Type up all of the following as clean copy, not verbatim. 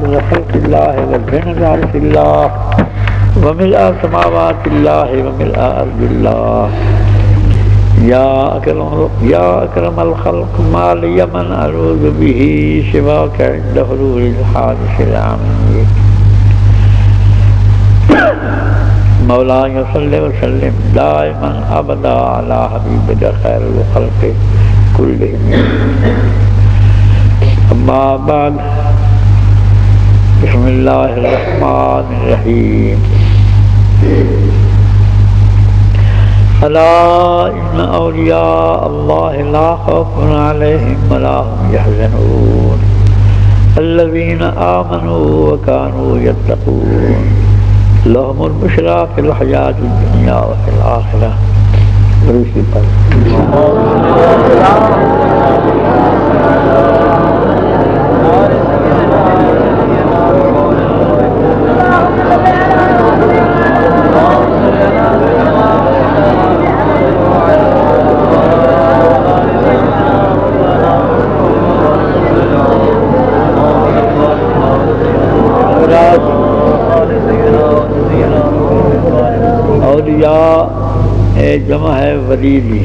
عدد خلق الله وزنة عرش الله وملء سماوات الله وملء أرض الله يا أكرم الخلق ما لي من أعوذ به سواك عند حلول الحادث العميق مولاي صل وسلم دائما أبدا على حبيبك خير الخلق كلهم أما بعد بسم الله الرحمن الرحيم ألا إن أولياء الله لا خوف عليهم ولا هم يحزنون الذين آمنوا وكانوا يتقون لهم البشرى في الحياة الدنيا وفي الآخرة روشی پر اولیاء جمع ہے ولیدی،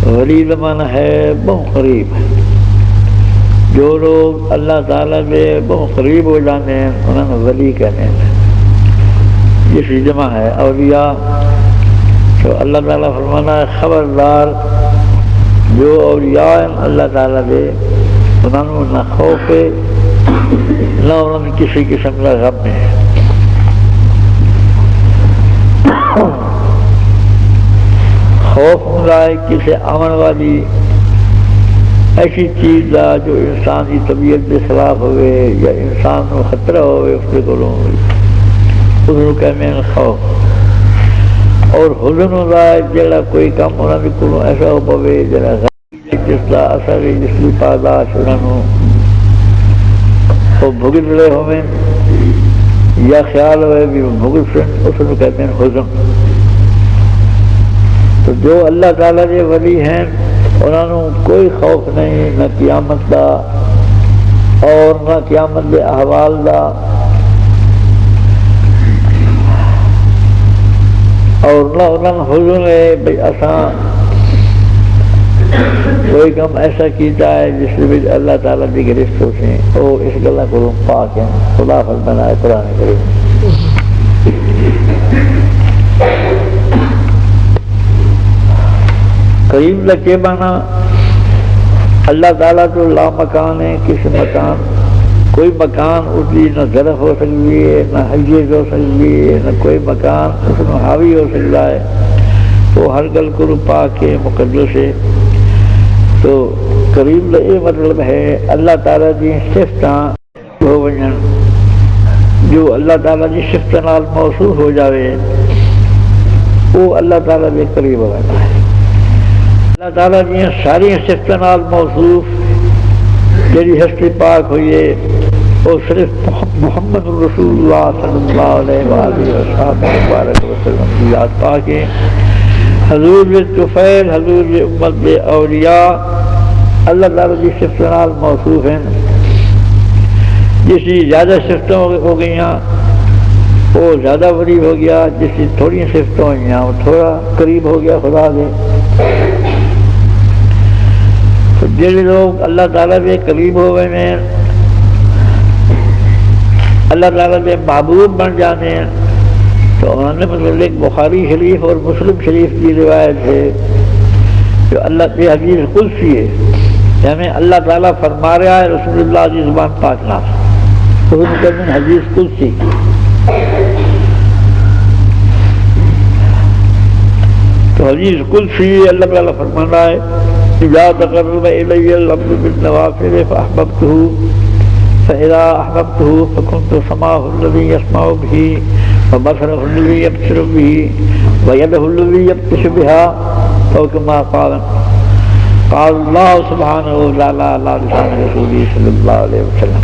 ولید من ہے بہت قریب، جو لوگ اللہ تعالیٰ کے بہت قریب ہو جانے ہیں انہوں نے ولی کہنے ہیں، جس جمع ہے اولیاء۔ تو اللہ تعالیٰ فرمانا ہے خبردار جو اولیاء ہیں اللہ تعالیٰ کے انہوں نے نہ خوف ہے نہ انہوں نے کسی قسم کا غم ہے۔ خوف ہے کسی امن والی ایسی چیز دا جو انسان کی طبیعت کے خلاف ہوئے یا انسان کو خطرہ ہوئے اس کے کولوں اس کو کہتے ہیں خوف۔ اور حزن ہوتا ہے جڑا کوئی کام انہوں نے کولوں ایسا ہو پوے جڑا جس کا اثر جس کی پاداش انہوں وہ بھگت رہے ہوئے یا خیال ہوئے بھی بھگت سے اس کو کہتے ہیں حزن۔ تو جو اللہ تعالیٰ کے ولی ہیں انہوں نے کوئی خوف نہیں نہ قیامت دا اور نہ قیامت کے احوال دا، اور نہ انہوں نے حضور ہے بھئی اساں کوئی کم ایسا کیتا ہے جس میں اللہ تعالیٰ کی گرفت ہو سیں وہ اس گلہ کو پاک ہیں۔ خدا فرمانا ہے قرآن کریم قریب لکے بانا اللہ تعالیٰ تو لا مکان ہے، کسی مکان کوئی مکان اس کی نہ ظرف ہو سکتی ہے نہ حیثیت ہو سکتی ہے نہ کوئی مکان اس میں حاوی ہو سکتا ہے، وہ ہر گل کو پاک ہے مقدس ہے۔ تو قریب یہ مطلب ہے اللہ تعالیٰ کی صفتاں ہو ونجن جو اللہ تعالیٰ کی صفت نال موصوف ہو جاوے وہ اللہ تعالیٰ کے قریب ہو جاتا ہے۔ اللہ تعالیٰ کی ساری صفتوں نال موصوف جیڑی ہستی پاک ہوئی ہے وہ صرف محمد رسول اللہ صلی اللہ علیہ وآلہ وسلم کی ذات پاک ہے۔ حضور طفیل حضور امت اولیاء اللہ تعالیٰ کی صفتوں نال موصوف ہیں، جس کی زیادہ صفتوں ہو گئی ہیں وہ زیادہ قریب ہو گیا، جس کی تھوڑی صفتوں ہوئی ہیں وہ تھوڑا قریب ہو گیا خدا کے۔ جڑے لوگ اللہ تعالیٰ کے قریب ہوئے ہیں اللہ تعالیٰ کے محبوب بن جاتے ہیں۔ تو انہوں نے مطلب بخاری شریف اور مسلم شریف کی روایت ہے جو اللہ کی حدیث قدسی ہے، ہمیں اللہ تعالیٰ فرما رہا ہے رسول اللہ کی زبان پاک نام حدیث قدسی۔ تو حدیث قدسی اللہ تعالیٰ فرمانا ہے إذا تقرب إلي العبد بالنوافل فأحببته فإذا أحببته فكنت سمعه الذي يسمع به وبصره الذي يبصر به ويده الذي يبطش بها أو كما قال الله سبحانه وتعالى على لسان رسوله صلی اللہ علیہ وسلم۔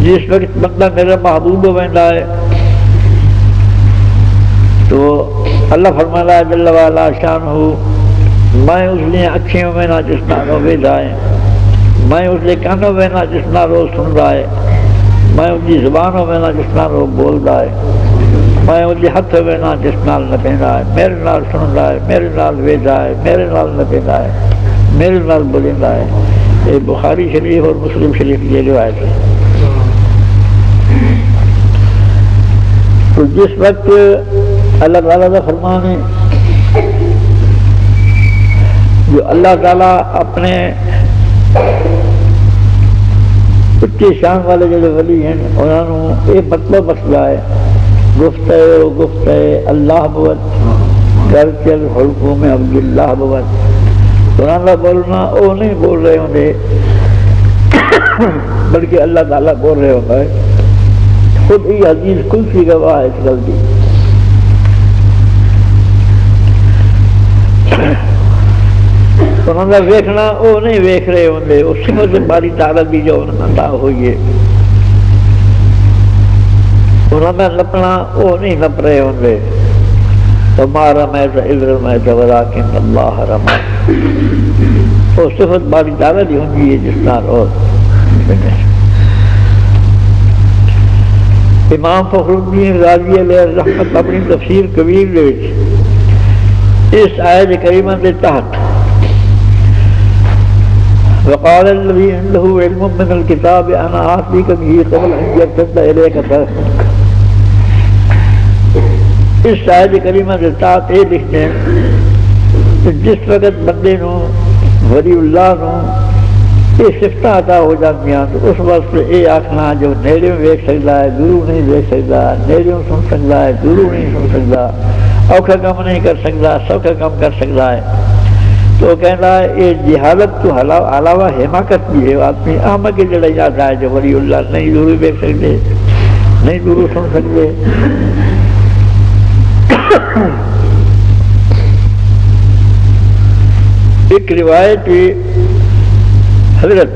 جس وقت بندہ میرا محبوب بنتا ہے تو اللہ فرماتا ہے جل وعلا شانہ میں اس لیے اچھیوں میں نہ جس نہ روے جائیں میں اس کے کانوں میں نہ جس نال وہ سن رہا ہے، میں اس کی زبانوں میں نہ جس نال وہ بول رہا ہے، میں اس کے ہاتھ میں نہ جس نال نپیندا ہے، میرے نال سن رہا ہے، میرے نال ویدا ہے، میرے نال نپیندا ہے، میرے نال بولیندا ہے۔ یہ بخاری شریف اور مسلم شریف کی روایت ہے۔ تو جس وقت اللہ تعالیٰ کا فرمان ہے، جو اللہ تعالیٰ اپنے اچھی شان والے جڑے ولی ہیں انہوں نے یہ مطلب مسئلہ ہے، گفت ہے اللہ بود کر چل حلقوں میں عبداللہ بود، قرآن اللہ بولنا وہ نہیں بول رہے ہوں گے بلکہ اللہ تعالیٰ بول رہے ہوں گے۔ خود ہی حدیث کل سی گواہ ہے اس غلطی۔ انہوں نے ویکھنا وہ نہیں ویکھ رہے ہوں گے، اس سے باری تعالیٰ بھی جو عطا ہوئی ہے۔ انہوں نے نپنا وہ نہیں نپ رہے ہوں گے، وَمَا رَمَيْتَ إِذْ رَمَيْتَ وَلَٰكِنَّ اللَّهَ رَمَىٰ، وہ صفت باری تعالیٰ دی ہوں گی جس نال اور امام فخر الدین رازی علیہ الرحمت اپنی تفسیر کبیر دے وچ اس آیت کریمہ کے تحت وقال الذي عنده علم من الكتاب انا آتيك به قبل ان يرتد اليك طرفك، اس آیت کریمہ کے تحت یہ لکھتے ہیں کہ جس وقت بندے نو ولی اللہ نو یہ صفتیں عطا ہو جاتی ہیں تو اس وقت یہ آخنا جو نیڑے ویکھ سکتا ہے دوروں نہیں ویکھ سکتا، نیڑے سن سکتا ہے دوروں نہیں سن سکتا، اوکھا کام نہیں کر سکتا سوکھا کام کر سکتا ہے، تو کہنا ہے یہ جہالت تو علاوہ حماقت بھی ہے۔ آدمی آمد کے جڑے جاتا ہے جو ولی اللہ نہیں دوروں ویکھ سکتے نہیں دوروں سن سکتے۔ ایک روایت حضرت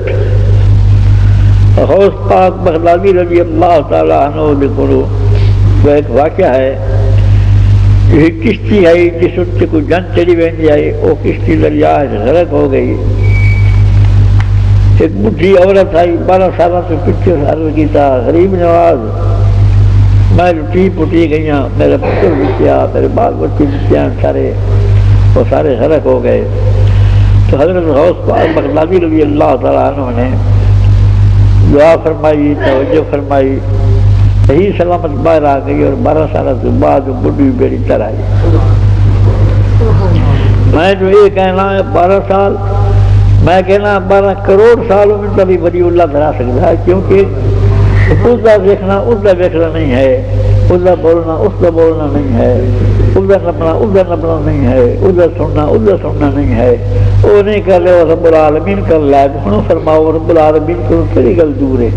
غوث پاک بغدادی رضی اللہ تعالیٰ عنہ لکھو، وہ ایک واقعہ ہے، یہ کشتی آئی جس وقت کو جن چلی ویندی آئی، وہ کشتی دریا غرق ہو گئی۔ ایک بڈھی عورت آئی 12 سالوں سے پیچھے عرض کیتا، غریب نواز میں لٹی پٹی گئیاں، میرے پتر بچیا میرے بال بچے بچیاں سارے وہ سارے غرق ہو گئے۔ تو حضرت غوث پاک بغدادی رضی اللہ تعالیٰ عنہ نے دعا فرمائی، توجہ فرمائی، صحیح سلامت باہر آ گئی اور 12 سالوں سے بعد بڈھی بیڑی تر آئی۔ میں جو یہ کہنا ہے 12 سال، میں کہنا 12 کروڑ سالوں میں تبھی ولی اللہ دھرا سکتا ہے، کیونکہ اس کا دیکھنا اس کا دیکھنا نہیں ہے، اس کا بولنا اس کا بولنا نہیں ہے، اس کا نپنا اس کا نپنا نہیں ہے، اس کا سننا اس کا سننا نہیں ہے۔ وہ نہیں کر لے وہ رب العالمین کر لائے، ہوں فرماؤ رب العالمین کو کہڑی گل دور ہے۔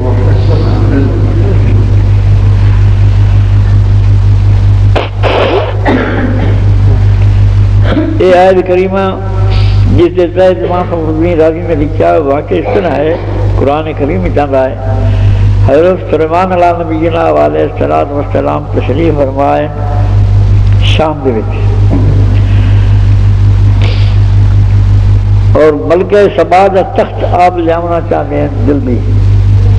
یہ آیت کریمہ جس کے تحت امام فخر الدین رازی نے لکھا ہے، واقع اس طرح ہے، قرآن کریم میں چل رہا ہے۔ حضرت سلیمان علیہ نبینا علیہ السلام تشریف فرمائے شام دے وچ، اور ملکہ سبا دا تخت آپ لیاونا چاہتے ہیں جلدی،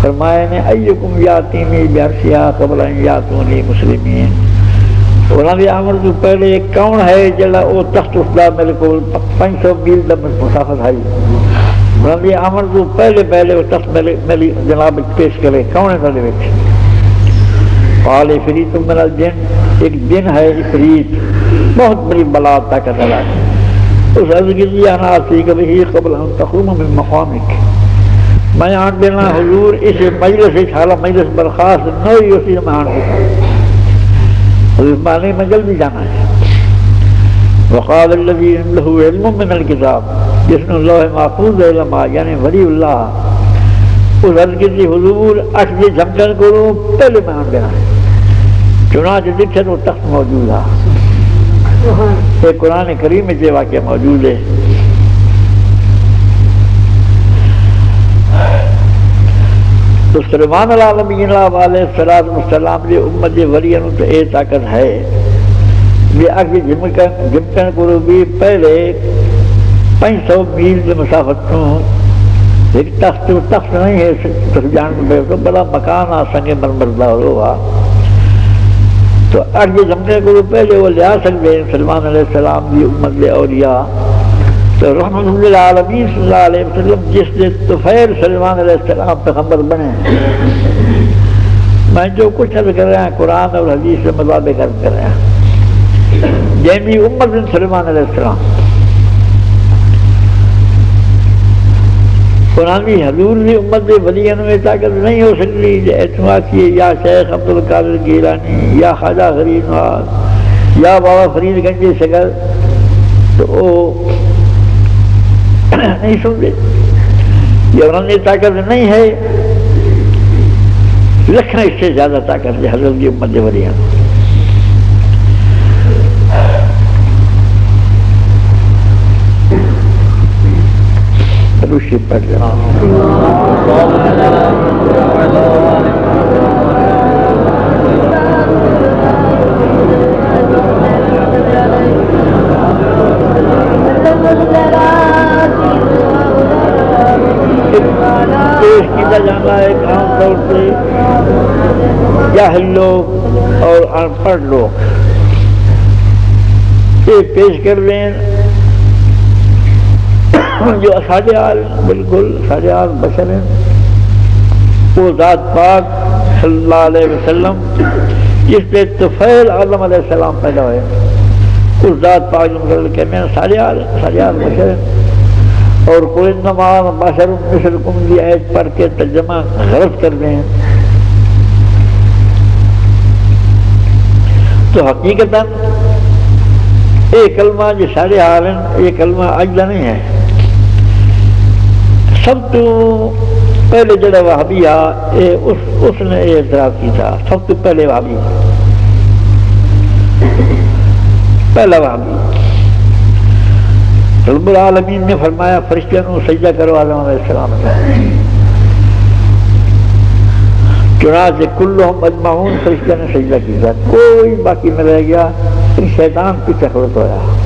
فرمائے نے ایکم یاتینی بیارسیہ قبل ان یاتونی مسلمین، انہوں نے آمد تو پہلے کون ہے جڑا وہ تخت اس دا میرے کو 500 میل دا مسافت ہے، انہوں نے آمد تو پہلے وہ تخت میری جناب پیش کرے، کون ہے میرے وچ؟ قال عفریت من الجن، ایک جن ہے عفریت، بہت بڑی بلا طاقت والا ہے۔ اس عرض کی انا آتیک بہ قبل ان تقوم من مقامک، میں آن دینا حضور اس مجلس حالہ مجلس برخاست نہ ہوئی اسی میں آن دینا، حضور مانے میں جلدی جانا ہے۔ وقال الذی عنده علم من الکتاب، جس نے لوح محفوظ علم یعنی ولی اللہ، اس عرض کی حضور اٹھ دی جھمکن کروں پہلے میں آن دینا ہے، چنانچہ دیکھے تو تخت موجود ہے۔ یہ قرآن کریم میں یہ واقعہ موجود ہے۔ تو سلیمان العالمین علیہ السلام دی امت دی ولیاں تو یہ طاقت ہے کہ اگے جھمکن کرو بھی پہلے 500 میل کی مسافت تو ایک تخت نہیں ہے جان میں تو بڑا مکان آ سنگے مرمردہ ہوا تو آگے جمنے کو پہلے وہ لیا سکتے ہیں سلمان علیہ السلام کی امت اولیاء تو رحمت اللہ عالمین صلی اللہ علیہ وسلم جس نے طفیل سلمان علیہ السلام پیغمبر بنے میں جو کچھ عرض کر رہے ہیں قرآن اور حدیث سے مطابق عرض کر رہے ہیں جنہی امت سلمان علیہ السلام قرآن بھی حضور بھی امت ولیوں میں طاقت نہیں ہو سکتی اعتماد کیے یا شیخ عبدالقادر گیلانی یا خواجہ غریب نواز یا بابا فرید گنجی شکر تو وہ نہیں سن رہے یہ انہوں نے طاقت نہیں ہے لکھنا اس سے زیادہ طاقت ہے حضرت کی امت ولیوں روشی پڑھ جانا پیش کیا جانا ہے عام طور سے جاہل لوگ اور ان پڑھ لوگ یہ پیش کر رہے ہیں جو اصحاب عالم بالکل اصحاب عالم بشر ہیں وہ ذات پاک صلی اللہ علیہ وسلم جس نے طفیل آدم علیہ السلام پیدا ہوئے اس ذات پاک مطلب کہ میں اصحاب عالم بشر ہیں اور قل انما انا بشر مثلکم دی آیت پڑھ کے ترجمہ غلط کر رہے ہیں تو حقیقتاً یہ کلمہ جو اصحاب عالم یہ کلمہ عجلہ نہیں ہے سب تو پہلے جڑا وہابی اس نے یہ اعتراض کی تھا سب تو پہلے وہابی پہلا وہابی رب العالمین نے فرمایا فرشتوں کو سجدہ کرو آدم علیہ السلام کا چنانچہ کلہم اجمعون فرشتوں نے سجدہ کیا کوئی باقی نہ رہ گیا شیطان پیچھے خلط ہوا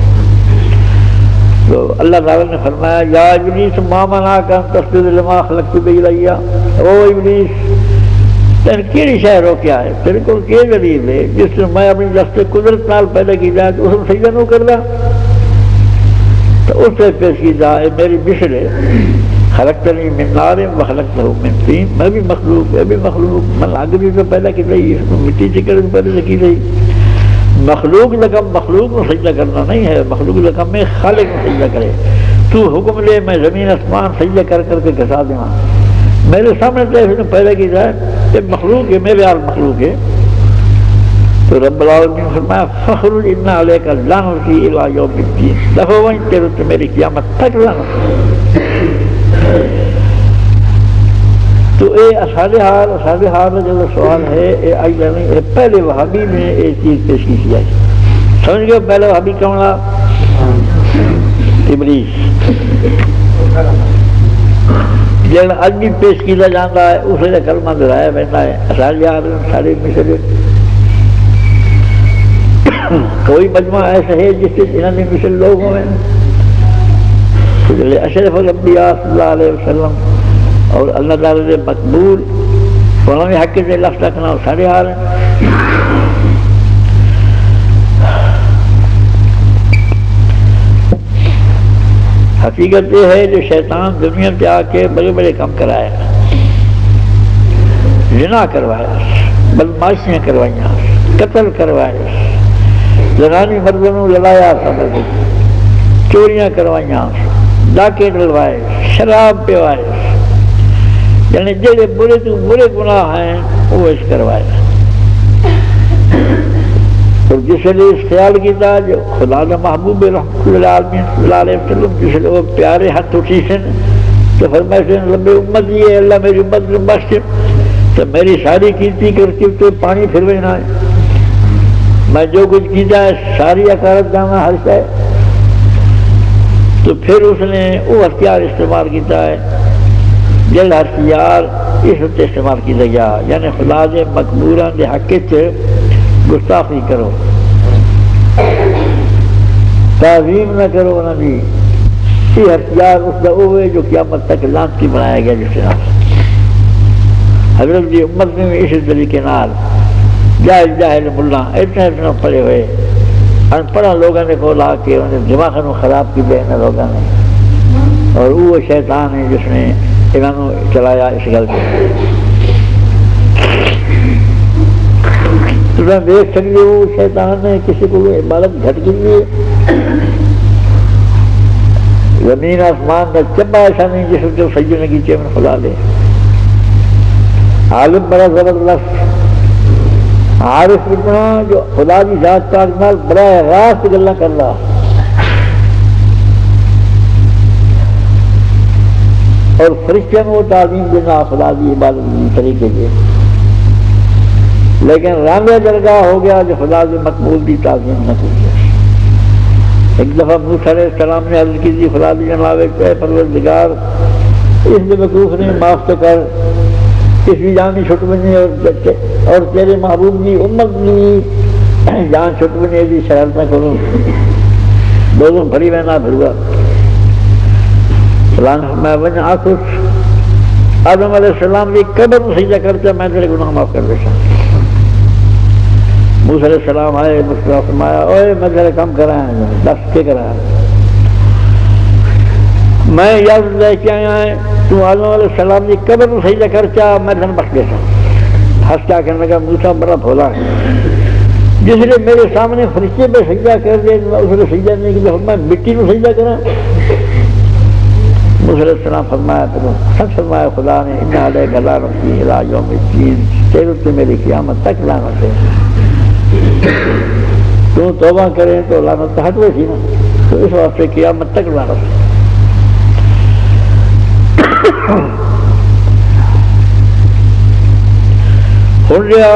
تو اللہ تعالیٰ نے فرمایا یا ابلیس ما منعک ان تسجد لما خلقت بید او ابلیس تین کیڑی شے روکیا ہے تیرے کو کیا دلیل ہے جس نے میں اپنی دست قدرت نال پیدا کیا تو اس نے سجدہ نہ کردا تو اس سے پیش کی جائے میری مثل خلقتنی من نار وخلقتہ من طین میں بھی مخلوق من آگ بھی تو پیدا کی رہی اس کو مٹی سے کر پیدا کی رہی مخلوق لکم مخلوق کو سجدہ کرنا نہیں ہے مخلوق لکم میں خالق کو سجدہ کرے تو حکم لے میں زمین آسمان سجدہ کر کر کے گھسا دوں میرے سامنے تو اس نے پیدا کی جائے یہ مخلوق ہے میرے یار مخلوق ہے تو رب العالمین فرمایا فخر ان علیک لعنتی الی یوم الدین دفعہ وہیں تیرے تو میری قیامت تک لعنت تو اے اصحاب حال جو سوال ہے اے آئیہ نہیں اے پہلے وہابی میں ایک چیز پیش کی جائے سمجھ گئے پہلے وہابی کون رہا ابلیس جن آج بھی پیش کیا جاتا ہے اسے کلمہ دہرایا بہتا ہے اصحاب حال سارے مشرے کوئی مجمع ایسا ہے جس سے جنہوں نے مثل لوگ ہوئے اشرف الانبیاء صلی اللہ علیہ وسلم اور اللہ تعالیٰ نے مقبول انہوں نے حق سے لفظ رکھنا سارے حال ہیں حقیقت یہ ہے جو شیطان دنیا پہ آ کے بڑے بڑے کام کرایا زنا کروایا بدماشیاں کروائیاں قتل کروایا زنانی مردوں لڑایا چوریاں کروائیاں ڈاکے ڈلوائے شراب پیوائے یعنی جڑے برے تو برے گناہ ہیں وہ اس کروائے اور جس نے اس خیال کیتا جو خدا نے محبوب رحمت اللہ عالمین صلی اللہ علیہ وسلم جس نے وہ پیارے ہاتھ اٹھی سن تو فرمائے سے رب امت یہ اللہ میری امت کو بخش تو میری ساری کیتی کر کے تو پانی پھروے نہ ہے میں جو کچھ کیتا ہے ساری اکارت جانا ہر ہے تو پھر اس نے وہ ہتھیار استعمال کیتا ہے جل ہتھیار اس وقت استعمال کیا گیا یعنی خدا دے مقبوران دے حق چ گستاخی کرو تعظیم نہ کرو نبی یہ ہتھیار اس کا ہوئے جو قیامت تک لانتی بنایا گیا جس طرح حضرت کی امت میں اسی طریقے نال جاہل جاہل ملا اتنا پڑے ہوئے ان پڑھا لوگوں نے کو لا کے انہیں دماغ کو خراب کی دے ان لوگوں نے، اور وہ شیطان ہے جس نے انہوں چلایا اس گل کو۔ تو دیکھ سکتے ہو شیطان نے کسی کو عبادت گھٹ کی لیے زمین آسمان کا چبا ایسا نہیں جس کو سجدے کی چیمن خدا دے۔ عالم بڑا زبردست عارف اتنا جو خدا کی ذات پاک نال براہ راست گلاں کر رہا، اور فرشتوں کو تعلیم دینا خدا کی عبادت کی طریقے سے، لیکن رانگے درگاہ ہو گیا جو خدا کی مقبول کی تعظیم نہ کی۔ ایک دفعہ موسیٰ علیہ السلام نے عرض کی تھی خدا کی جناب اے پروردگار اس بیوقوف نے معاف تو کر، اس کی جان چھٹ بنی اور تیرے محبوب کی امت کی جان چھٹ بنی دی شرارت نہ کروں، دوزوں بھری میں نہ بھروا۔ میں بن آخر آدم علیہ السلام کی قبر سجدہ کرتا میں تیرے گناہ معاف کر دیتا۔ موسیٰ علیہ السلام آئے مسکرا فرمایا اوے میں تیرے کام کرایا دس کے کرایا، میں یاد لے کے آیا ہے تو آدم علیہ السلام کی قبر سجدہ کرتا میں تن بخش دیتا۔ ہنس کیا کہنے لگا موسیٰ بڑا بھولا ہے، جس نے میرے سامنے فرشتے پہ سجدہ کر دے اس نے سجدہ نہیں کیا، میں مٹی کو سجدہ کرا۔ موسیٰ علیہ السلام فرمایا سچ فرمایا خدا نے ان علیک لعنتی الی یوم الدین، تیرے سے میری قیامت تک لعنت ہے۔ تو توبہ کریں تو لعنت ہٹ ہوئی تھی نا، تو اس واسطے قیامت تک لعنت ہے۔ ہو گیا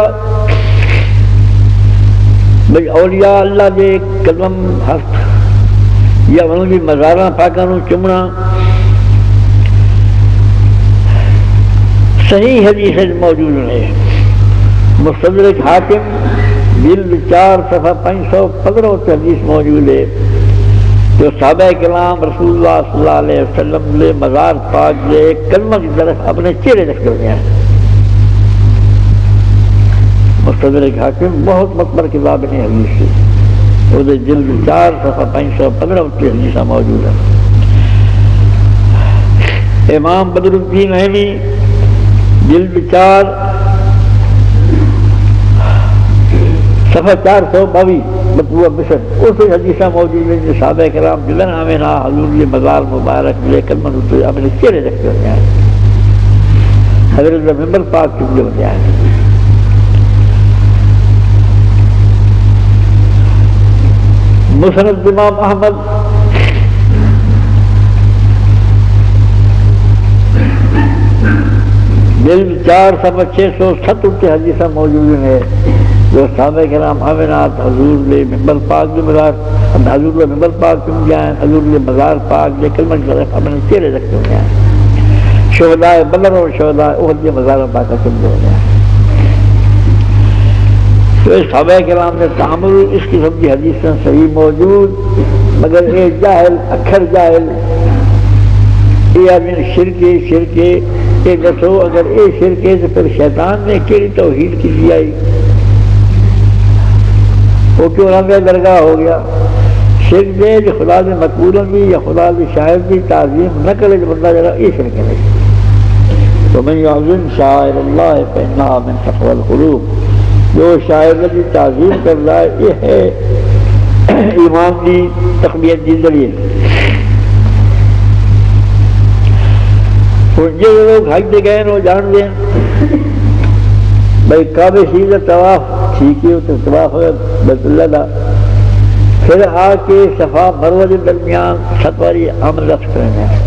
بھئی اولیاء اللہ دے قدم ہاتھ یا انہوں کی مزاراں پاکاں نوں چمنا صحیح حدیث موجود ہے۔ مستدرک حاکم جلد 4 صفحہ 515 حدیث موجود ہے جو صحابہ کرام رسول اللہ صلی اللہ علیہ وسلم لے مزار پاک لے کلمہ کی طرف اپنے چہرے رکھ کر گیا ہے۔ مستدرک حاکم بہت مقبر کتاب نے حدیث سے، وہ جلد 4 صفحہ 515 حدیث موجود ہے۔ امام بدر الدین عینی جلد 4 صفحہ 422 مطبوع مصر اس حدیثہ موجود ہے جو صحابہ کرام جلن آمینہ حضور یہ مزار مبارک لے کلمہ رسول اپنے چہرے رکھتے ہوتے ہیں، حضرت ممبر پاک چکے ہوتے ہیں۔ مسند امام احمد جلد 4 صفحہ 670 حدیثہ موجود ہے جو صحابہ کرام آمینات حضور لے ممبر پاک دے مزار حضور لے ممبر پاک چم جائیں، حضور لے مزار پاک دے کلمہ کی طرف اپنے چہرے رکھتے ہوتے ہیں۔ شہداء بدر اور شہداء احد کے مزار پاک چم ہوتے ہیں۔ تو اس صحابہ کرام نے تعامل اس قسم کی حدیث سے صحیح موجود، مگر اے جاہل اکھر جاہل اے آدمی شرک اے دسو اگر اے شرک ہے تو پھر شیطان نے کیڑی توحید کی دی آئی، وہ کیوں رنگے درگاہ ہو گیا؟ شرک دے جو خدا نے مقبول بھی یا خدا کی شاعر کی تعظیم نہ کرے جو بندہ جگہ یہ شرک ہے۔ تو من یعظم شعائر اللہ فإنہا من تقوی القلوب، جو شاعر کی تعظیم کر رہا ہے یہ ہے ایمان کی تقویت کی ذریعے۔ جو لوگ حج دے گئے وہ جان دیں بھائی کعبہ شریف کا طواف ٹھیک ہے تو طواف ہے بیت اللہ کا، پھر آ کے صفا مروہ کے درمیان 7 باری عمل رفت کرنا ہے۔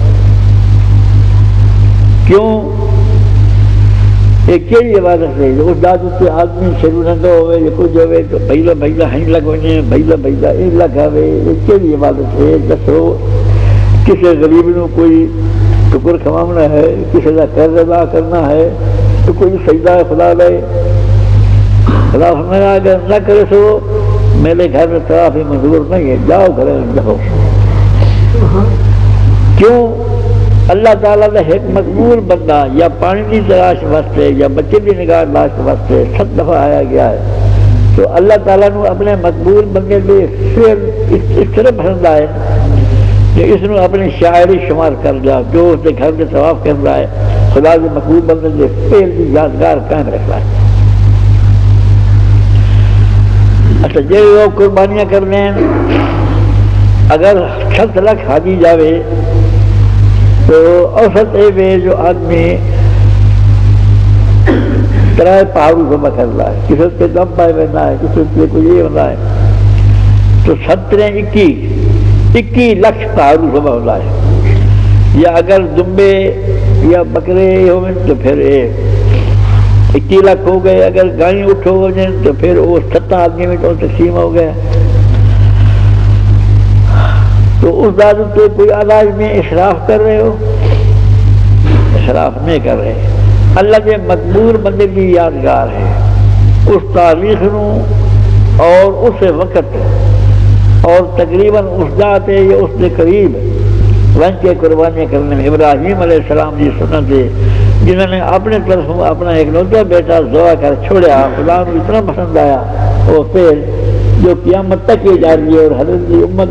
کیوں؟ ایک کیڑی عبادت ہے اس داد سے آدمی شروع نہ ہوئے یا کچھ ہوئے تو بھیلا ہنگ لگونے بھیلا ایک لگاوے، ایک کیڑی عبادت ہے؟ دسو کسی غریب نو کوئی شکر کھوانا ہے، کسی کا قرض ادا کرنا ہے تو کوئی سجدہ خدا لے، خدا فرمایا اگر نہ کرے سو میرے گھر میں طواف منظور نہیں ہے، جاؤ گھر میں جاؤ۔ کیوں اللہ تعالیٰ کا ایک مقبول بندہ یا پانی کی تلاش واسطے یا بچے کی نگاہ تلاش واسطے 7 دفعہ آیا گیا ہے، تو اللہ تعالیٰ نے اپنے مقبول بندے کے پھر اس طرح پسند آئے کہ اس نے اپنی شاعری شمار کر دیا، جو اس کے گھر کے طواف کر رہا ہے خدا کے مقبول بندے کے فعل کی یادگار قائم رکھ رہا ہے۔ اچھا جو لوگ قربانیاں کر لیں، اگر 7 لاکھ حاجی جاوے تو اوسط اے جو آدمی 3 پہاڑوں ذبح کر رہا ہے، کسی کے دم پائے بننا ہے، کسی کے کوئی یہ بننا ہے، تو 21 لاکھ پہاڑوں ذبح ہوتا ہے۔ یا اگر دمبے یا بکرے ہوئے تو پھر 21 لاکھ ہو گئے، اگر گائیں اٹھو ہو جائیں تو پھر وہ 7 آدمی میں تو تقسیم ہو گیا۔ تو اس بات پہ کوئی علاج میں اسراف کر رہے ہو؟ اسراف نہیں کر رہے۔ اللہ کے مقبول بندے بھی یادگار ہے، اس تاریخ نو اور اس وقت اور تقریباً اس ذات یا اس کے قریب ون کے قربانیاں کرنے میں ابراہیم علیہ السلام کی سنت ہے، جنہوں نے اپنے طرف اپنا ایک نوتا بیٹا ذبح کر چھوڑا، خدا کو اتنا پسند آیا وہ پھر جو قیامت تک کی جا رہی ہے، اور حضرت کی امت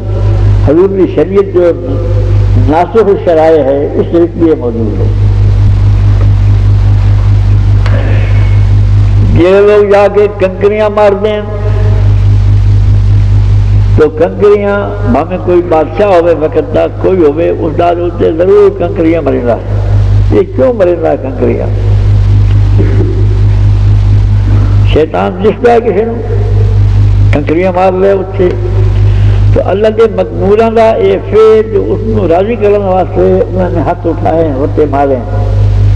حضور کی شریعت جو ناسخ الشرائع ہے اس لیے موجود ہے۔ یہ لوگ جا کے کنکریاں مار دیں تو کنکریاں ہمیں کوئی بادشاہ ہوئے وقت تک کوئی ہوئے اس دار ہوتے ضرور کنکریاں مرندہ ہے۔ یہ کیوں مرندہ ہے کنکریاں؟ شیطان دستا ہے کسی نے کنکریاں مار لے اس سے، تو اللہ کے مقبولاں کا یہ فعل جو اس کو راضی کرنے واسطے انہوں نے ہاتھ اٹھائے ہوتے مارے،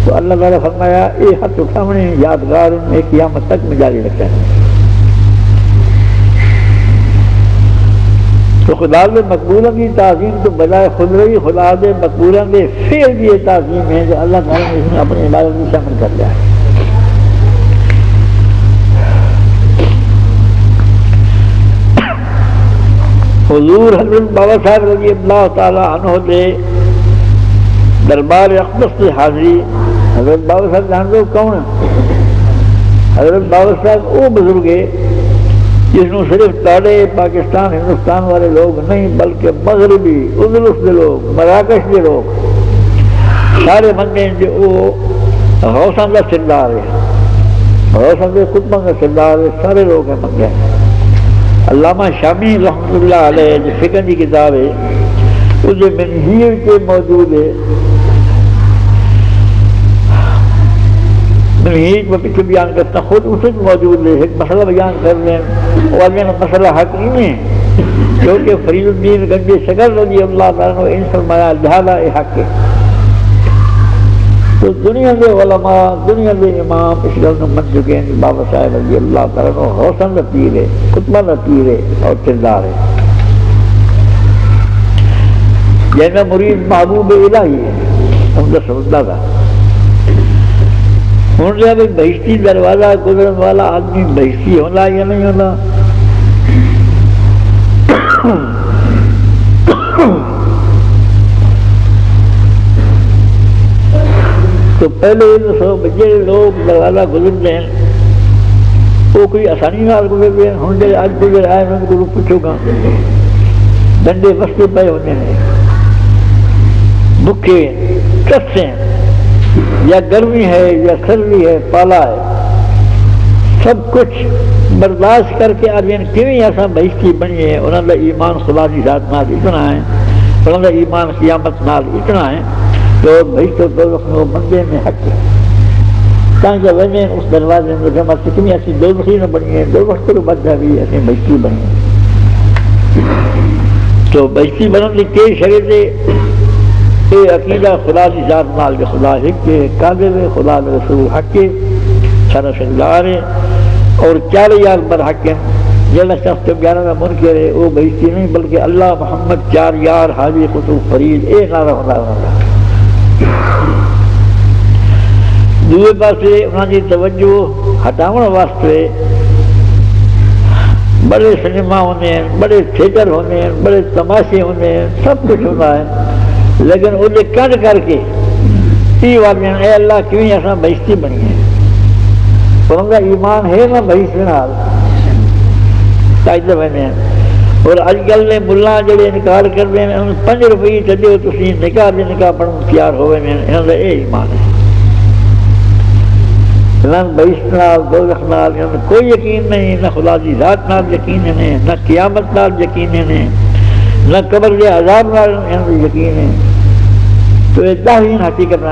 تو اللہ تعالیٰ فرمایا یہ ہاتھ اٹھانے یادگار انہیں قیامت تک میں جاری رکھا ہے۔ تو خدا کے مقبولوں کی تعظیم تو بجائے خود رہی، خدا کے مقبولوں کے فعل کی یہ تعظیم ہے جو اللہ تعالیٰ نے اس میں اپنی عبادت میں شامل کر لیا ہے۔ حضور حضرت بابا صاحب رضی اللہ تعالیٰ عنہ دے دربار اقدس کی حاضری، حضرت بابا صاحب جانتے ہو کون ہیں؟ حضرت بابا صاحب وہ بزرگ ہے جس نے صرف تاڑے پاکستان ہندوستان والے لوگ نہیں بلکہ مغربی اندلس کے لوگ، مراکش کے لوگ سارے مننے جو وہ غوثاں کا سردار ہے، غوثاں کے خطبہ کا سردار ہے، سارے لوگ ہیں منگے۔ علامہ شامی رحمۃ اللہ علیہ جو فقہ کی کتاب ہے اس میں منہیر کے موجود ہے، منہیر میں پیچھے بیان کرتا خود اس میں موجود ہے، ایک مسئلہ بیان کر لیں والے مسئلہ حق نہیں ہے کیونکہ فرید الدین گنجی شکر رضی اللہ تعالیٰ نے ان فرمایا لہذا یہ حق ہے۔ تو دنیا کے علماء، دنیا کے امام اس گل من چکے ہیں بابا صاحب رضی اللہ تعالیٰ نے حوصل کا پیر ہے، خطبہ کا پیر ہے اور کردار ہے، جیسا مرید محبوب الہی ہے، ہم تو سمجھتا تھا۔ ہوں جب بہشتی دروازہ گزرن والا آدمی بہشتی ہونا یا نہیں ہونا؟ تو پہلے بچے لوگ دروازہ گزرتے ہیں وہ کوئی آسانی نال گزرتے ہیں، ہوں جب آج گزر آئے میں کو پوچھو گا ڈنڈے بستے پے ہوتے ہیں، بھوکے کسے ہیں، یا گرمی ہے یا سردی ہے، پالا ہے، سب کچھ برداشت کر کے آدمی کیوں ایسا بہشتی بنی ہے؟ انہوں نے ایمان خدا کی ذات نال اتنا ہے، انہوں نے ایمان قیامت نال اتنا ہے تو بہشت و دوزخ میں بندے میں حق ہے تاکہ وجہ اس دروازے میں جمع کتنی ایسی دوزخی نہ بنی ہے، دوزخ کو بچ جائے ایسی بہشتی بنی ہے۔ تو بہشتی بننے کی کئی شریعتیں یہ عقیدہ خدا کی ذات نال کے خدا حق کے قادر ہے، خدا کے رسول حق کے سارا سردار ہے اور 4 بر حق ہے۔ جیسا شخص کے 11 کا منکر ہے وہ بہشتی نہیں بلکہ اللہ محمد 4 یار حاجی قطب فرید ایک نعرہ ہوتا۔ دوسرے پاسے انہوں کی توجہ ہٹاؤ واسطے بڑے سنیما ہونے ہیں، بڑے تھیٹر ہونے ہیں، بڑے تماشے ہونے ہیں، سب کچھ ہوتا ہے، لیکن وہ کنڈ کر کے تی والے اے اللہ کیوں اصا بہشتی بنی ہے ان کا ایمان ہے نا بہشت نال تاجدہ بنے ہیں اور اج کل نے ملا جڑے انکار کرتے ہیں 5 روپئے چلو تھی نکاح دے نکاح پڑھن تیار ہوئے ہیں انہوں کا یہ ایمان ہے نہ بہشت نال دوزخ نال کوئی یقین نہیں نہ خدا کی ذات نال یقین ہے نہ قیامت نال یقین ہے نہ قبر کے عذاب نال یقین ہے تو یہ داہین حقیقت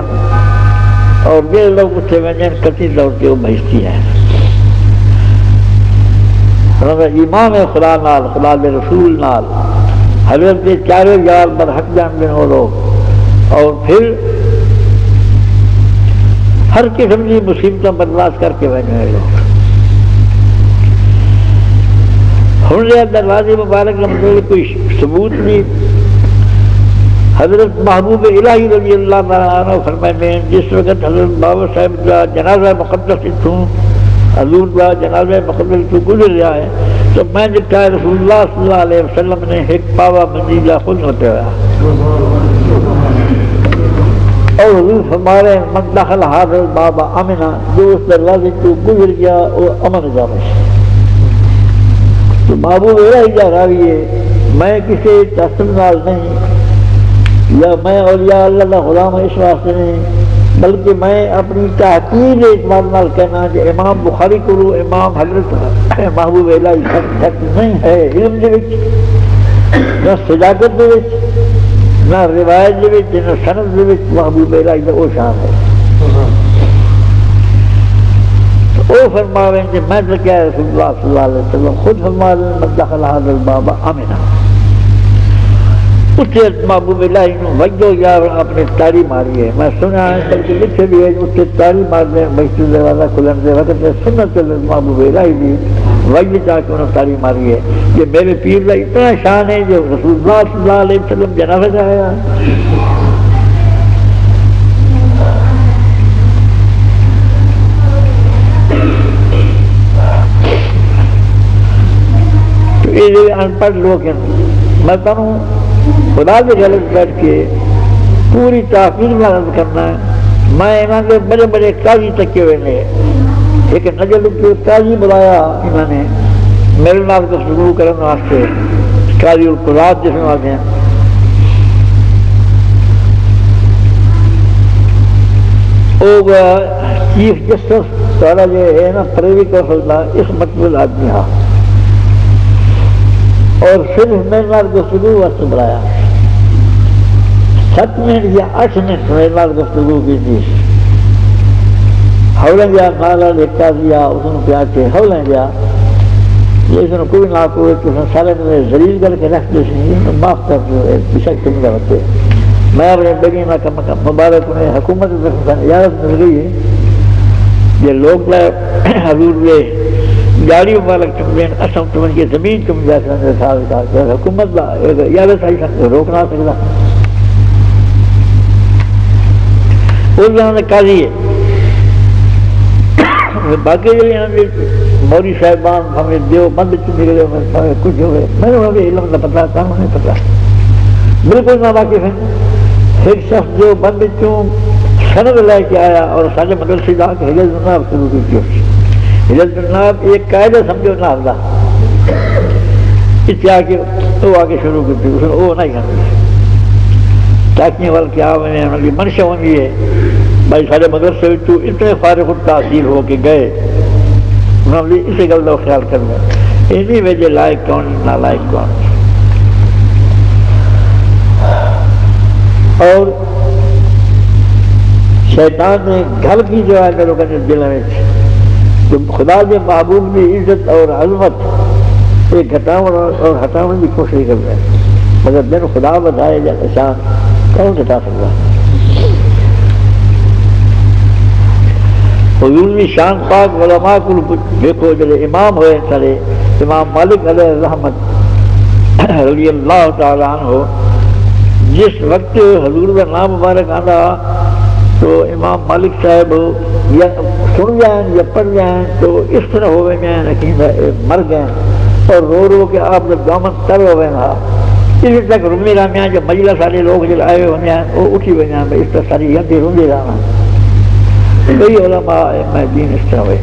اور یہ لوگ اتنے ونجن کتی طور کے وہ بہشتی ہے ایمان ہے خدا نال خدا کے رسول نال حضرت کے چارے یار برحق جان دیں وہ لوگ اور پھر ہر قسم کی مصیبتیں برداشت کر کے بیٹھے ہیں لوگ ہوں دروازے مبارک لمحے کوئی ثبوت نہیں حضرت محبوب الہی رضی اللہ تعالیٰ عنہ فرمائے میں جس وقت حضرت بابا صاحب کا جنازہ مقدس اتھوں حضور کا جنازہ مقدس تو گزر رہا ہے تو میں دیکھا ہے رسول اللہ صلی اللہ علیہ وسلم نے ایک پاوا منزلہ خود ہوتے ہوا اور حضور فرمارے من دخل حاضر بابا امنا جو اس دروازے تو گزر گیا وہ امن جانے تو محبوب الہی جا راوی ہے میں کسی تعصب نال نہیں یا میں اولیاء اللہ کا غلام اس واسطے نہیں بلکہ میں اپنی تحقیق اعتماد نال کہنا کہ امام بخاری کرو امام حضرت محبوب الہی شک نہیں ہے علم دے وچ نہ صداقت دے وچ نہ روایت دے وچ نہ سند دے وچ محبوب الہی کا وہ شان ہے وہ فرماویں کہ میں تو کیا رسول اللہ صلی اللہ علیہ وسلم خود فرما دیں من دخل هذا الباب امنا اتنے محبوب الہی نے وجہ یا اپنے تاری ماری ہے میں سنا ہے بلکہ لکھے بھی ہے اتنے تاری مار دیں بہشت دروازہ کھلن دے وقت میں سنت محبوب الہی بھی وجہ چاہ کے انہوں تاری ماری ہے کہ میرے پیر کا اتنا شان ہے جو رسول اللہ صلی اللہ علیہ وسلم جنازہ آیا تو یہ ان پڑھ لوگ ہیں میں کہوں خدا کے غلط بیٹھ کے پوری تحقیق میں عرض کرنا ہے میں انہوں نے بڑے بڑے قاضی تکے ہوئے نے ایک نجل کے قاضی بلایا انہوں نے میرے نام کو شروع کرنے واسطے قاضی القضات جس میں آتے ہیں وہ چیف جسٹس سارا جو ہے نا پریوی کونسل کا اس مطلب آدمی ہاں اور صرف میرے نال گفتگو واسطے بلایا 7 منٹ یا 8 منٹ میرے نال گفتگو کی تھی ہولیں گیا نالا لکھا دیا اس نے پیار کے ہولیں گیا یہ اس نے کوئی نہ کوئی تو سارے نے ذلیل کر کے رکھ دے سی معاف کر دو بشک تم کا بچے میں اپنے بیٹی نہ کم مبارک انہیں حکومت اجازت مل گئی ہے یہ لوگ حضور لے گاڑی مبارک چمدین اسم تمن کی زمین چم جا سکتے تھا حکومت یاد صحیح روکنا سکتا وہ یہاں نے قاضی ہے باقی جو یہاں نے موری صاحبان ہمیں دیو بند چکے گئے ہمیں کچھ ہوئے میں نے انہیں علم نہ پتا کام نہیں پتا بالکل نہ واقف ہے ایک شخص جو بند چوں سند لے کے آیا اور سارے مدرسے جا کے حجت الناب شروع کی حجت الناب ایک قاعدہ سمجھو نہ آتا اتنے آ کے وہ آگے شروع کی تھی اس نے وہ نہیں کرتی تاکہ وال کیا ہوئے منشا ہوئی ہے بھائی سارے مدرسے اتنے فارغ التحصیل ہو کے گئے انہوں نے اسی گل کا خیال کرنا انہی وجہ لائق کون نالائق کون اور شیطان نے گھل کی جو ہے میرے کہنے دل میں تو خدا کے محبوب کی عزت اور عظمت یہ گھٹاؤں اور ہٹاؤں کی کوشش کر رہے ہیں مگر دن خدا بتائے یا نشان کون گھٹا سکتا حضور کی شان پاک علماء کو دیکھو جب امام ہوئے سارے امام مالک علیہ الرحمت رضی اللہ تعالیٰ عنہ جس وقت حضور کا نام مبارک آنا تو امام مالک صاحب یا سن جائیں یا پڑھ جائیں تو اس طرح ہوئے جائیں مر گئے اور رو رو کے آپ نے دامن تر ہوئے نا اس تک روندے رہا جو مجلس والے لوگ جو آئے ہونے وہ اٹھی وجہ اس طرح ساری ہندی روندے رہا کئی علماء میں دین اس طرح ہوئے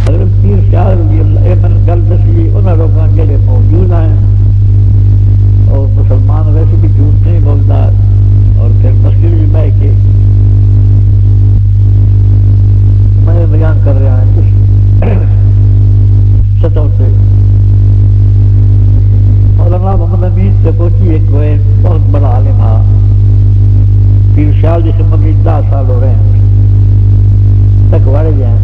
حضرت پیر شاہ رضی اللہ من گل دسی انہوں لوگوں کے موجود ہیں اور مسلمان ویسے بھی جھوٹ نہیں بولتا اور پھر مسجد میں کہ میں بیان کر رہا ہوں اس سطح سے مولانا محمد امین سے پہنچی ایک بہت بڑا عالم تھا پیر شاہ جس میں 10 سال ہو رہے ہیں تک بڑھ جائیں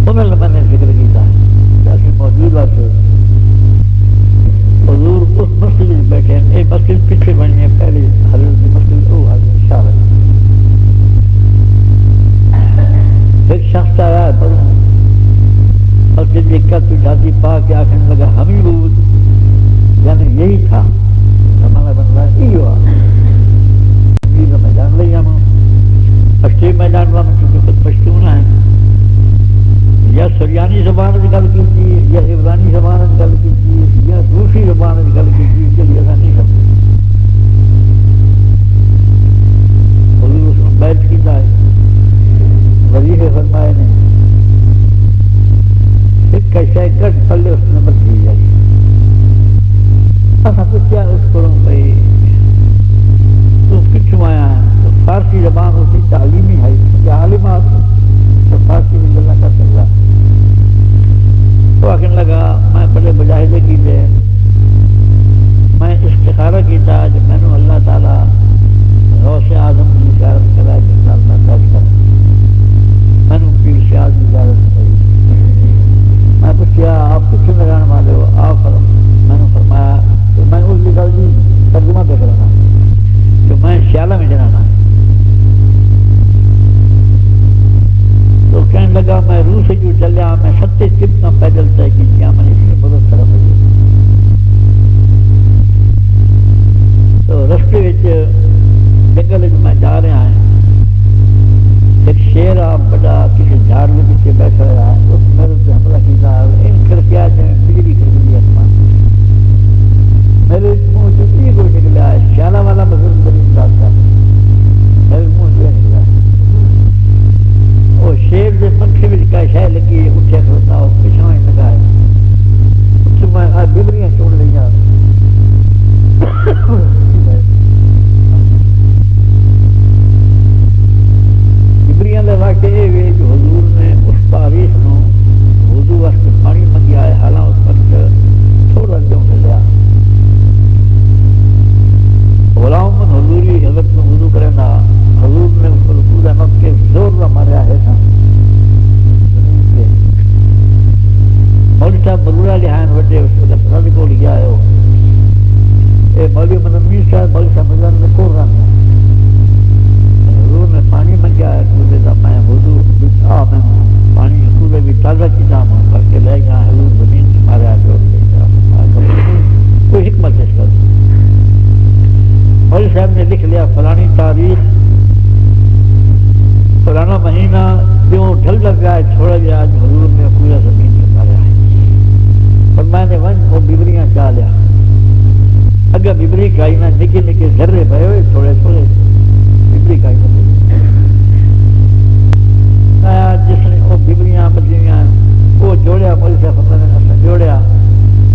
انہوں نے میں نے ذکر کیا جیسے موجود سے حضور اس مسجد میں بیٹھے ہیں ایک مسجد پیچھے بنی ہے پہلے حضرت مسجد او حضرت شاہ ایک شخص آیا ہے مسجد دیکھ کر تو جاتی پا کے آخر لگا ہم ہی بود یعنی یہی تھا ہمارا بندہ یہی ہوا میں جان لیا ہوں پشتی میدان میں چونکہ خود پشتون ہے یا سریانی زبان کی گل کی تھی یا عبرانی زبان کی گل کی تھی یا دوسری زبان کی گل کی تھی اس کے لیے ایسا نہیں سمجھے حضور اس میں بیٹھ کی جائے وظیفے فرمائے نے ایک کیسے گٹ پلے اس نے مت دی جائے ایسا کچھ کیا اس کو بھائی تو کچھ آیا تو فارسی زبان اس کی تعلیمی ہے کہ عالمات تو فارسی میں گلا کر سکتا تو آخر لگا میں بڑے مجاہدے کی دے میں استخارہ کیتا جو میں نے اللہ تعالیٰ غوث اعظم کی زیارت کرا جس سال میں درج کر میں نے پیر شاہ کی زیارت کری میں پوچھا آپ کچھ میں جان والے ہو آپ میں نے فرمایا کہ میں اس کی گل جی ترجمہ پہ کرنا کہ میں شیالہ میں جانا تو کہنے لگا میں روح سے جو چلیا میں 7 چپنا پیدل طے کی کیا میں اس میں مدد طرف تو رستے جنگل میں جا رہا ہے ایک شیر آپ بڑا کسی جھاڑ کے پیچھے بیٹھا رہا اس میرے سے حملہ کیا ان کر کے آج بجلی کر دی آسمان میرے منہ سے یہ کوئی نکلا ہے شیالہ والا بزرگ ترین بات تھا میرے منہ سے نکلا وہ شیر سے پنکھے بھی کا شہ لگی اٹھے کھڑتا اور پچھا ہی لگا ہے اس سے میں آج ببریاں چھوڑ لیا ببریاں لے واقع یہ جو حضور نے اس تاریخ نو وضو واسطے پانی منگیا ہے حالانکہ اس وقت تھوڑا جو ملیا غلام حضوری حضرت میں وضو کرنا حضور نے اس کو پورا نق کے زور نہ ماریا ہے نا مولوی صاحب برورا لہان وڈے اس کو پتہ کو لیا ہے اے مولوی منمیر صاحب مولوی صاحب مدن میں کور رہا حضور نے پانی منگیا ہے کودے کا میں وضو آ میں پانی کودے بھی تازہ کیتا ہوں کر کے لے گیا حضور زمین سے ماریا جوڑ لے کوئی حکمت اس کا مولوی صاحب نے لکھ لیا فلانی تاریخ فلانا مہینہ جو ڈھل لگا ہے چھوڑا گیا آج حضور نے پورا زمین سے مارا ہے اور میں نے ون وہ ببریاں چاہ لیا اگر ببری کائی نہ نکے نکے ذرے پے ہوئے تھوڑے تھوڑے ببری کائی نہ جس نے وہ ببریاں بدلیاں وہ جوڑیا مولوی صاحب نے جوڑیا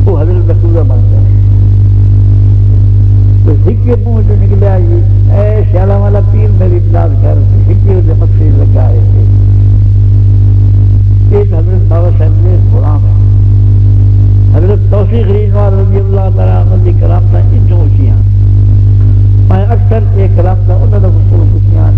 وہ حضرت رسول بن گیا تو ہکے منہ جو نکلیا اے شیالہ والا پیر میری امداد کر ہکے اسے مقصد لگا ہے ایک حضرت بابا صاحب نے غلام ہے حضرت توفیق رضوان رضی اللہ تعالیٰ عنہ کی کرامتاں انجوں اچھیاں میں اکثر ایک کرامتاں انہوں نے کو پوچھیاں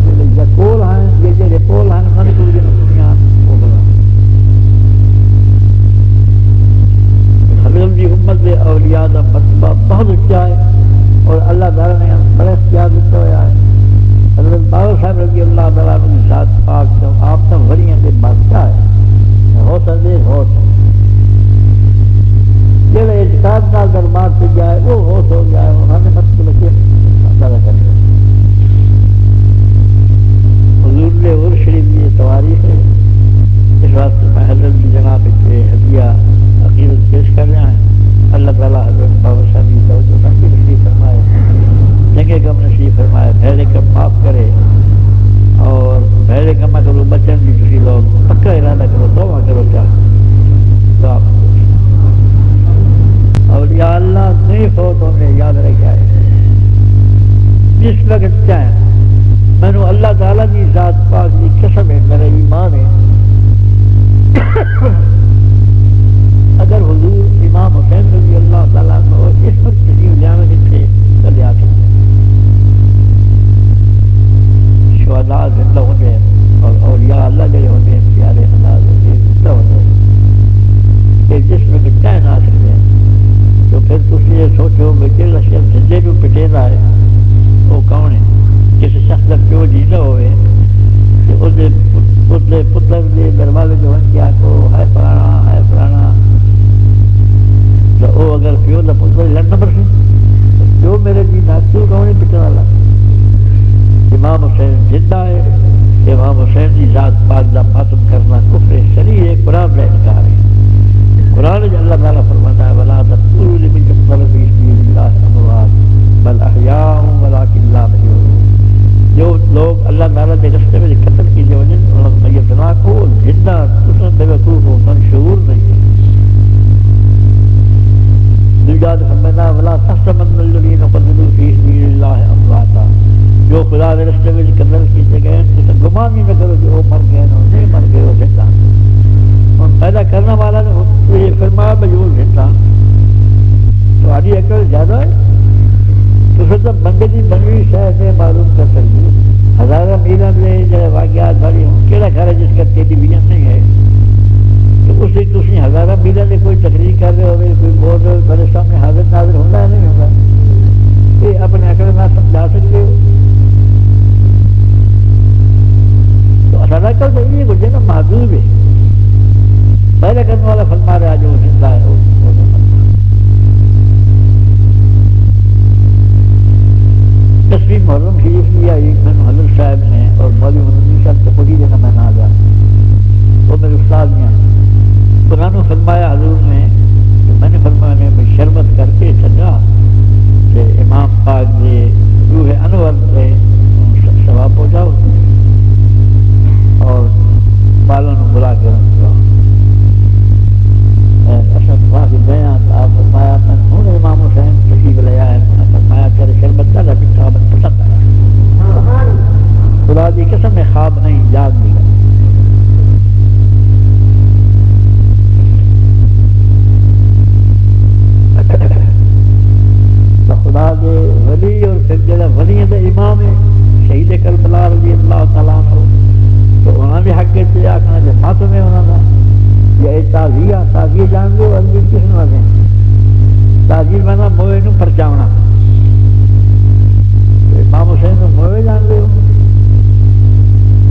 امام حسین زندہ ہے، امام حسین کی ذات پاک کا ماتم کرنا کفر صریح ہے، قرآن کا انکار ہے۔ قرآن میں اللہ تعالیٰ فرماتا ہے وَلَا تَقْتُلُوا لِمَنْ يُقْتَلُ فِي سَبِيلِ اللَّهِ أَمْوَاتٌ بَلْ أَحْيَاءٌ وَلَٰكِنْ لَا تَشْعُرُونَ۔ جو لوگ اللہ تعالیٰ کے راستے میں قتل کیے ہوئے اور میتنا کو زندہ اس بے وقوف ہو منشور نہیں ہے۔ دیگر فرماتا ہے وَلَا تَحْسَبَنَّ الَّذِينَ قُتِلُوا فِي سَبِيلِ اللَّهِ أَمْوَاتًا، جو خدا کے راستے میں قتل کیے گئے تو گمان بھی نہ کرو کہ وہ مر گئے نہیں مر گئے، وہ زندہ۔ پیدا کرنے والا نے یہ فرمایا بجور زندہ، تمہاری عقل زیادہ ہے تو پھر تو بندے کی بنوی شہر سے معلوم کر سکتی ہزارہ میلوں میں جب واقعات بڑی ہوں کہڑا گھر ہے جس کا ٹیلی ویژن نہیں ہے تو اس سے تھی ہزارہ میلوں میں کوئی تقریر کر رہے ہوئے کوئی بول رہے ہو میرے سامنے حاضر ناظر ہوتا ہے نہیں ہوتا، یہ اپنے عقل نہ سمجھا سکتے ہو تو اصل عقل تو یہ کچھ ہے نا محدود ہے۔ پیدا کرنے والا فرما رہا جو زندہ ہے وہ تصویر محرم شریف لیا میں محلل صاحب ہیں اور مولوی محمد صاحب سے خود ہی دینا میں نہ آ وہ میرے استاد میں ہیں۔ قرآن نے فرمایا حضور نے میں نے فرمایا میں شربت کر کے سجا کہ امام پاک نے روح انور سے ثواب ہو جاؤ اور بالوں کو بلا کے رکھا آپ فرمایا میں ہوں امام حسین تشریف لیا ہے فرمایا تیرے شربت کا پسند آیا، خدا کی قسم میں خواب نہیں یاد نہیں تو خدا کے ولی اور پھر جڑا ولی دے امام ہے شہید کربلا رضی اللہ تعالیٰ عنہ تو انہوں نے حق کے آخنا جو ماتم ہے انہوں نے یہ تعزیہ تعزیہ جان دو عزیز کس نے دیں تعزیہ بنا موئے نو پرچاونا امام حسین کو موئے جان دو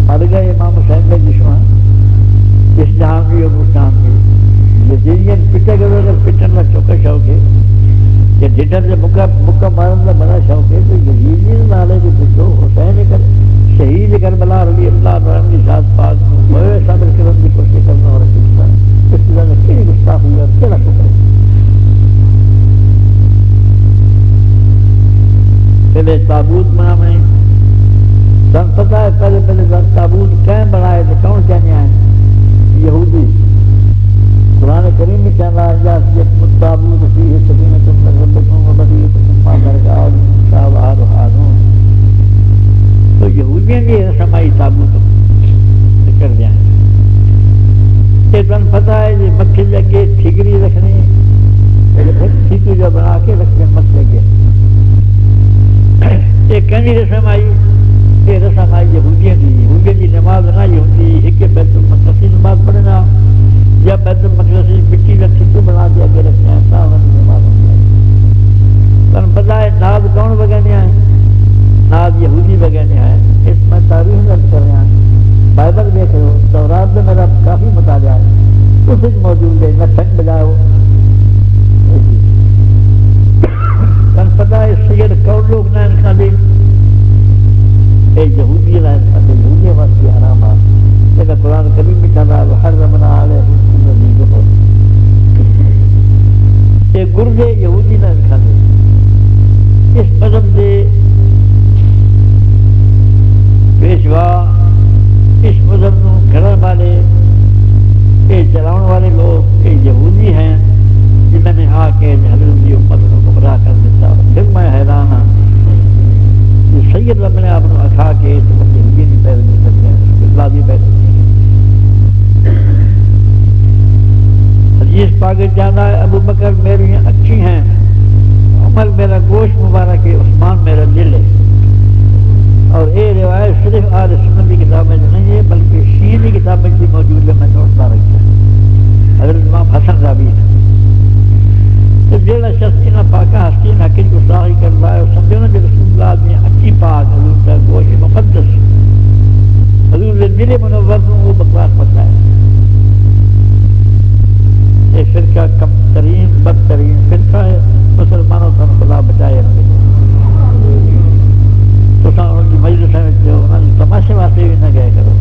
مر گئے امام حسین کے دشمن اس جہان کی اور اس جہان کی یزیدین پٹے گئے اگر پٹن کا چوکا شوق ہے یا ڈٹر سے مکہ مارن کا بڑا شوق ہے تو یزیدین نالے کی پٹو حسین کر شہید کربلا رضی اللہ عنہ کی ذات پاک موئے صبر کرنے کی کوشش کرنا اور اس طرح میں کئی گستاخ ہوئی اور کیا شکر ہے پہلے تابوت بنا میں سن پتہ ہے پہلے تابوت کہیں بنائے تو کون کہنے آئے یہودی قرآن کریم میں کہنا ہے تابوت فیہ سکینۃ من ربکم وبقیۃ مما ترک آل موسیٰ وہارون تو یہودیوں کی رسم آئی تابوت کر دیا یہ تم پتہ ہے یہ مکھی لگے ٹھیکری رکھنی ٹھیکری جو بنا کے رکھتے ہیں مت لگے یہ کہنی رسم آئی یہ رسم آئی یہودیوں کی نماز نہ یہودی ایک بیت المقدس کی نماز پڑھنا یا بیت المقدس کی مٹی کا ٹھیکو بنا دیا کے رکھتے ہیں تاہم نماز ہوتی ہے تم پتہ ہے ناز کون بگانے آئے ناز یہودی بگانے آئے اس میں تاریخ درج کر رہے ہیں بائبل دیکھ رہے ہو تورات میں میرا کافی مطالعہ ہے اس میں موجود ہے نہ ٹھنڈ بجاؤ تم پتہ ہے سید کون لوگ نہ انسان دے یہودی نہ انسان دے یہودی وقت کی علامات لیکن قرآن کریم میں کہا ہے حرمنا علیہ یہ گردے یہودی نہ انسان دے اس مذہب دے پیشوا اس مذہب کو گھر والے یہ چلاؤ والے لوگ یہ یہودی ہیں جنہوں نے آ کے حضرت کی امت کو گمراہ کر دیتا پھر میں حیران ہوں یہ سید رب نے آپ کو اکھا کے تو یہودی نہیں پیدا نہیں کرتے ہیں اللہ بھی پیدا نہیں حدیث پاک جانا ہے ابو بکر میری اچھی ہیں عمر میرا گوشت مبارک ہے عثمان میرا دل ہے اور یہ روایت صرف آل سنت کی کتاب میں نہیں ہے بلکہ شیعہ کی کتاب میں بھی موجود ہے میں نوٹ نہ رکھتا حضرت امام حسن راوی ہے تو جیڑا شخص انہاں پاکہ ہستی حقیق گستاخی کر رہا ہے سمجھو نا کہ رسول اللہ میں اچھی پاک حضور کا گوشت مقدس حضور دل منور وہ بکواس پڑتا ہے یہ فرقہ کم ترین بدترین فرقہ ہے مسلمانوں کا خدا بچائے تو ان کی مجلس میں جو بھی نہ گئے کرو